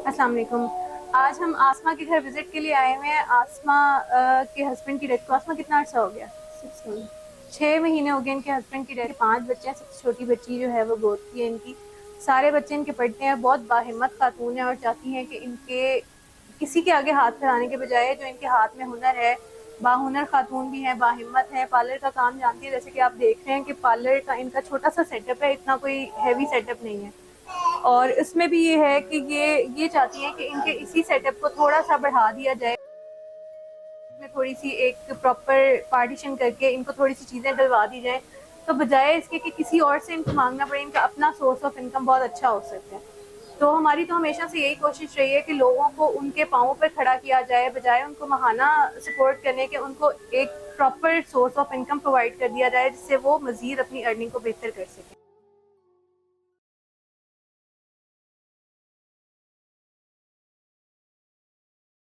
अस्सलाम वालेकुम। आज हम आसमा के घर विजिट के लिए आए हुए हैं। आसमा के हस्बैंड की डेथ को, आसमा कितना अर्सा हो गया? 6 महीने हो गए इनके हस्बैंड की डेथ। 5 बच्चे हैं, सबसे छोटी बच्ची जो है वो गोद की है इनकी। सारे बच्चे इनके पढ़ते हैं, बहुत बाहिम्मत खातून है और चाहती हैं कि इनके किसी के आगे हाथ फैलाने के बजाय जो इनके हाथ में हुनर है, बाहुनर खातून भी है, बाहिम्मत है, पार्लर का काम जानती है। जैसे कि आप देख रहे हैं कि पार्लर का इनका छोटा सा सेटअप है, इतना कोई हैवी सेटअप नहीं है। और इसमें भी ये है कि ये चाहती हैं कि इनके इसी सेटअप को थोड़ा सा बढ़ा दिया जाए, में थोड़ी सी एक प्रॉपर पार्टीशन करके इनको थोड़ी सी चीज़ें डलवा दी जाए, तो बजाय इसके कि किसी और से इनको मांगना पड़े, इनका अपना सोर्स ऑफ इनकम बहुत अच्छा हो सकता है। तो हमारी तो हमेशा से यही कोशिश रही है कि लोगों को उनके पाँवों पर खड़ा किया जाए, बजाय उनको महाना सपोर्ट करने के उनको एक proper source of income provide कर दिया जाए, जिससे वो मजीद अपनी अर्निंग को बेहतर कर सकें।